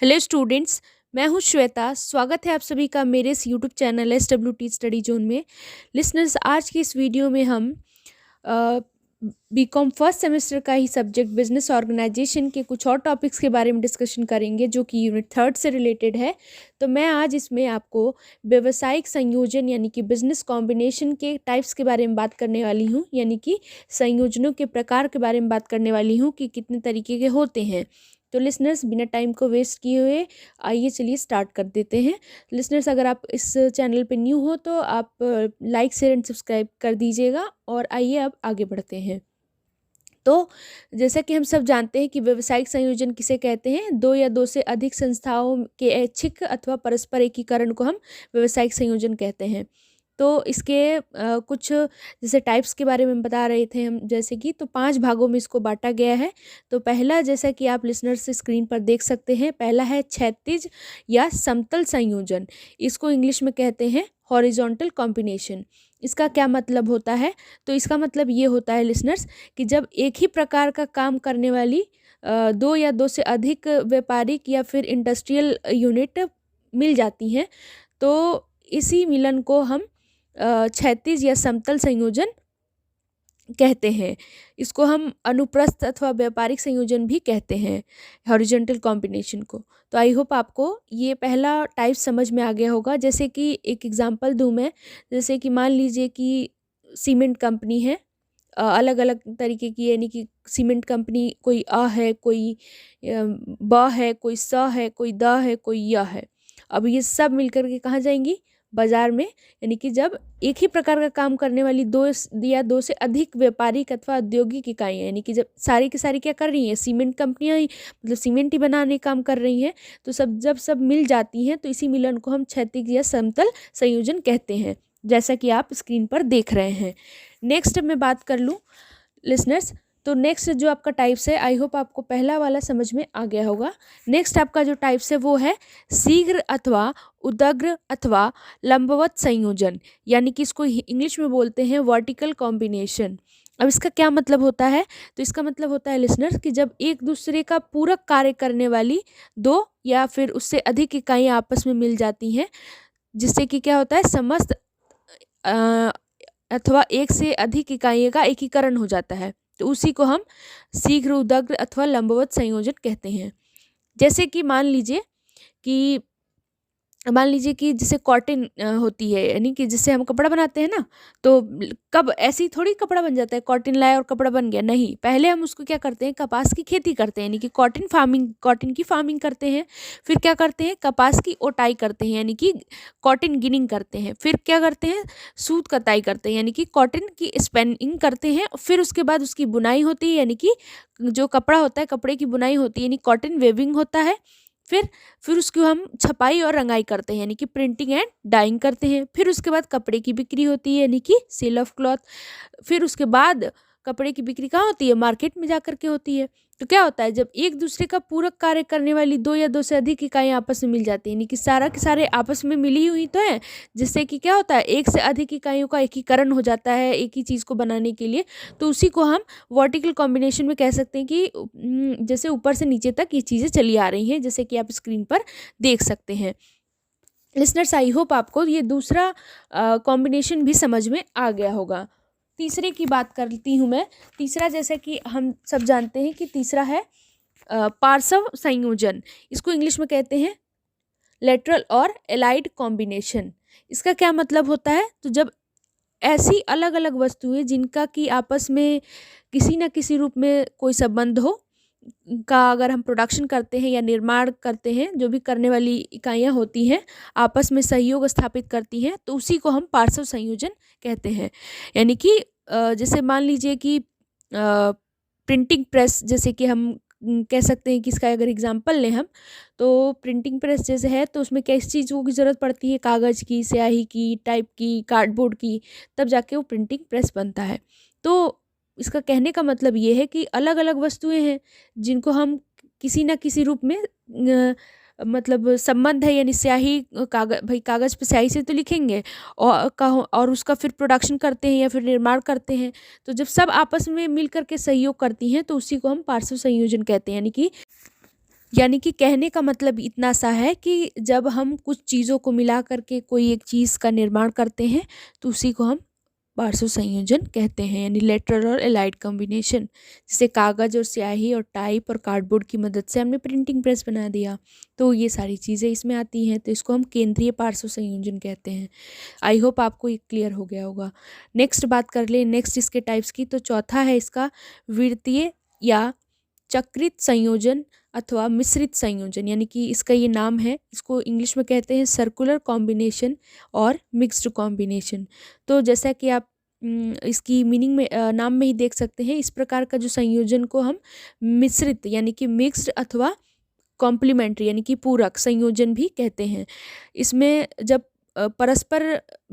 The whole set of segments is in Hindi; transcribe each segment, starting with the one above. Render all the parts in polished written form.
Hello students. मैं हूं श्वेता। स्वागत है आप सभी का मेरे इस YouTube channel SWT study zone में। लिसनर्स, आज की इस वीडियो में हम बीकॉम फर्स्ट सेमेस्टर का ही सब्जेक्ट बिजनेस ऑर्गेनाइजेशन के कुछ और टॉपिक्स के बारे में डिस्कशन करेंगे जो कि यूनिट 3 से रिलेटेड है। तो मैं आज इसमें आपको व्यावसायिक संयोजन यानी कि बिजनेस कॉम्बिनेशन के टाइप्स के बारे में बात करने वाली हूँ, यानी कि संयोजनों के प्रकार के बारे में बात करने वाली हूँ कि कितने तरीके के होते हैं। तो लिसनर्स, बिना टाइम को वेस्ट किए हुए आइए चलिए स्टार्ट कर देते हैं। लिसनर्स, अगर आप इस चैनल पे न्यू हो तो आप लाइक शेयर एंड सब्सक्राइब कर दीजिएगा और आइए अब आगे बढ़ते हैं। तो जैसा कि हम सब जानते हैं कि व्यावसायिक संयोजन किसे कहते हैं, दो या दो से अधिक संस्थाओं के ऐच्छिक अथवा परस्पर एकीकरण को हम व्यावसायिक संयोजन कहते हैं। तो इसके कुछ जैसे टाइप्स के बारे में बता रहे थे हम, जैसे कि तो 5 भागों में इसको बांटा गया है। तो पहला, जैसा कि आप लिसनर्स स्क्रीन पर देख सकते हैं, पहला है क्षैतिज या समतल संयोजन। इसको इंग्लिश में कहते हैं हॉरिजॉन्टल कॉम्बिनेशन। इसका क्या मतलब होता है? तो इसका मतलब ये होता है लिसनर्स कि जब एक ही प्रकार का काम करने वाली दो या दो से अधिक व्यापारिक या फिर इंडस्ट्रियल यूनिट मिल जाती हैं, तो इसी मिलन को हम क्षैतिज या समतल संयोजन कहते हैं। इसको हम अनुप्रस्थ अथवा व्यापारिक संयोजन भी कहते हैं, हॉरिजॉन्टल कॉम्बिनेशन को। तो आई होप आपको ये पहला टाइप समझ में आ गया होगा। जैसे कि एक एग्जांपल दूं मैं, जैसे कि मान लीजिए कि सीमेंट कंपनी है, अलग अलग तरीके की, यानी कि सीमेंट कंपनी कोई अ है, कोई ब है, कोई स है, कोई द है, कोई य है। अब ये सब मिलकर के कहाँ जाएंगी? बाजार में। यानी कि जब एक ही प्रकार का काम करने वाली दो या दो से अधिक व्यापारिक अथवा औद्योगिक इकाइयाँ, यानी कि जब सारी की सारी क्या कर रही हैं, सीमेंट कंपनियां ही, मतलब सीमेंट ही बनाने काम कर रही हैं, तो सब मिल जाती हैं, तो इसी मिलन को हम क्षैतिज या समतल संयोजन कहते हैं, जैसा कि आप स्क्रीन पर देख रहे हैं। नेक्स्ट मैं बात कर लूँ लिसनर्स, तो नेक्स्ट जो आपका टाइप्स है, आई होप आपको पहला वाला समझ में आ गया होगा। नेक्स्ट आपका जो टाइप्स है वो है शीघ्र अथवा उदग्र अथवा लंबवत संयोजन, यानी कि इसको इंग्लिश में बोलते हैं वर्टिकल कॉम्बिनेशन। अब इसका क्या मतलब होता है? तो इसका मतलब होता है लिसनर्स कि जब एक दूसरे का पूरक कार्य करने वाली दो या फिर उससे अधिक इकाइयाँ आपस में मिल जाती हैं, जिससे कि क्या होता है, समस्त अथवा एक से अधिक इकाइयों का एकीकरण हो जाता है, तो उसी को हम शीघ्र उदग्र अथवा लंबवत संयोजन कहते हैं। जैसे कि मान लीजिए कि जैसे कॉटन होती है, यानी कि जिससे हम कपड़ा बनाते हैं ना, तो कब ऐसी थोड़ी कपड़ा बन जाता है, कॉटन लाए और कपड़ा बन गया, नहीं। पहले हम उसको क्या करते हैं, कपास की खेती करते हैं, यानी कि कॉटन की फार्मिंग करते हैं। फिर क्या करते हैं, कपास की ओटाई करते हैं, यानी कि कॉटन गिनिंग करते हैं। फिर क्या करते हैं, सूत कताई करते हैं, यानी कि कॉटन की स्पिनिंग करते हैं। फिर उसके बाद उसकी बुनाई होती है, यानी कि जो कपड़ा होता है, कपड़े की बुनाई होती है, यानी कॉटन वेविंग होता है। फिर उसकी हम छपाई और रंगाई करते हैं, यानी कि प्रिंटिंग एंड डाइंग करते हैं। फिर उसके बाद कपड़े की बिक्री होती है, यानी कि सेल ऑफ क्लॉथ। फिर उसके बाद कपड़े की बिक्री कहाँ होती है? मार्केट में जाकर के होती है। तो क्या होता है, जब एक दूसरे का पूरक कार्य करने वाली दो या दो से अधिक इकाइयाँ आपस में मिल जाती है, यानी कि सारा के सारे आपस में मिली हुई तो है, जिससे कि क्या होता है, एक से अधिक इकाइयों का एकीकरण हो जाता है एक ही चीज़ को बनाने के लिए। तो उसी को हम वर्टिकल कॉम्बिनेशन में कह सकते हैं कि जैसे ऊपर से नीचे तक ये चीज़ें चली आ रही हैं, जैसे कि आप स्क्रीन पर देख सकते हैं। लिसनर्स, आई होप आपको ये दूसरा कॉम्बिनेशन भी समझ में आ गया होगा। तीसरे की बात करती हूँ मैं। तीसरा, जैसे कि हम सब जानते हैं कि तीसरा है पार्श्व संयोजन। इसको इंग्लिश में कहते हैं लेटरल और एलाइड कॉम्बिनेशन। इसका क्या मतलब होता है? तो जब ऐसी अलग अलग वस्तुएं जिनका कि आपस में किसी न किसी रूप में कोई संबंध हो का अगर हम प्रोडक्शन करते हैं या निर्माण करते हैं, जो भी करने वाली इकाइयाँ होती हैं आपस में सहयोग स्थापित करती हैं, तो उसी को हम पार्श्व संयोजन कहते हैं। यानी कि जैसे मान लीजिए कि प्रिंटिंग प्रेस, जैसे कि हम कह सकते हैं कि इसका अगर एग्जांपल लें हम, तो प्रिंटिंग प्रेस जैसे है, तो उसमें किस चीज़ों की ज़रूरत पड़ती है? कागज़ की, स्याही की, टाइप की, कार्डबोर्ड की, तब जाके वो प्रिंटिंग प्रेस बनता है। तो इसका कहने का मतलब ये है कि अलग अलग वस्तुएं हैं जिनको हम किसी ना किसी रूप में मतलब संबंध है, यानी स्याही कागज़ पे स्याही से तो लिखेंगे और उसका फिर प्रोडक्शन करते हैं या फिर निर्माण करते हैं। तो जब सब आपस में मिल करके सहयोग करती हैं, तो उसी को हम पार्श्व संयोजन कहते हैं। यानी कि कहने का मतलब इतना सा है कि जब हम कुछ चीज़ों को मिला करके कोई एक चीज़ का निर्माण करते हैं तो उसी को हम पार्श्व संयोजन कहते हैं, यानी लेटरल और एलाइड कॉम्बिनेशन। जैसे कागज़ और स्याही और टाइप और कार्डबोर्ड की मदद से हमने प्रिंटिंग प्रेस बना दिया, तो ये सारी चीज़ें इसमें आती हैं, तो इसको हम केंद्रीय पार्श्व संयोजन कहते हैं। आई होप आपको ये क्लियर हो गया होगा। नेक्स्ट बात कर ले नेक्स्ट इसके टाइप्स की, तो चौथा है इसका वृत्तीय या चक्रित संयोजन अथवा मिश्रित संयोजन, यानी कि इसका ये नाम है, इसको इंग्लिश में कहते हैं सर्कुलर कॉम्बिनेशन और मिक्स्ड कॉम्बिनेशन। तो जैसा कि आप इसकी मीनिंग में नाम में ही देख सकते हैं, इस प्रकार का जो संयोजन को हम मिश्रित यानी कि मिक्स्ड अथवा कॉम्प्लीमेंट्री यानी कि पूरक संयोजन भी कहते हैं। इसमें जब परस्पर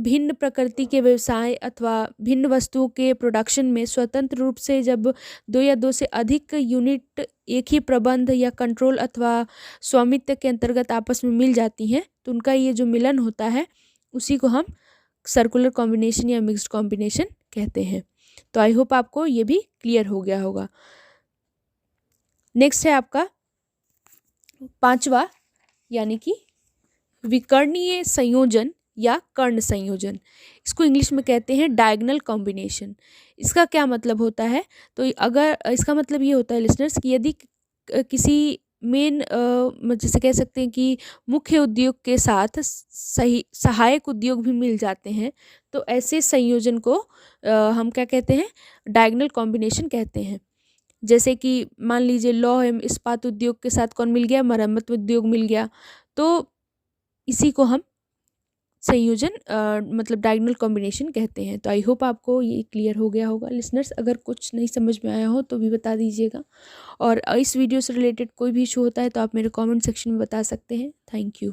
भिन्न प्रकृति के व्यवसाय अथवा भिन्न वस्तुओं के प्रोडक्शन में स्वतंत्र रूप से जब दो या दो से अधिक यूनिट एक ही प्रबंध या कंट्रोल अथवा स्वामित्व के अंतर्गत आपस में मिल जाती हैं, तो उनका ये जो मिलन होता है उसी को हम सर्कुलर कॉम्बिनेशन या मिक्स्ड कॉम्बिनेशन कहते हैं। तो आई होप आपको ये भी क्लियर हो गया होगा। नेक्स्ट है आपका पांचवा, यानी कि विकर्णीय संयोजन या कर्ण संयोजन। इसको इंग्लिश में कहते हैं डायगोनल कॉम्बिनेशन। इसका क्या मतलब होता है, तो अगर इसका मतलब ये होता है लिसनर्स कि यदि किसी मेन जैसे कह सकते हैं कि मुख्य उद्योग के साथ सही सहायक उद्योग भी मिल जाते हैं, तो ऐसे संयोजन को हम क्या कहते हैं, डायगोनल कॉम्बिनेशन कहते हैं। जैसे कि मान लीजिए लौह एवं इस्पात उद्योग के साथ कौन मिल गया, मरम्मत उद्योग मिल गया, तो इसी को हम संयोजन मतलब डायगोनल कॉम्बिनेशन कहते हैं। तो आई होप आपको ये क्लियर हो गया होगा लिसनर्स। अगर कुछ नहीं समझ में आया हो तो भी बता दीजिएगा, और इस वीडियो से रिलेटेड कोई भी इशू होता है तो आप मेरे कमेंट सेक्शन में बता सकते हैं। Thank you.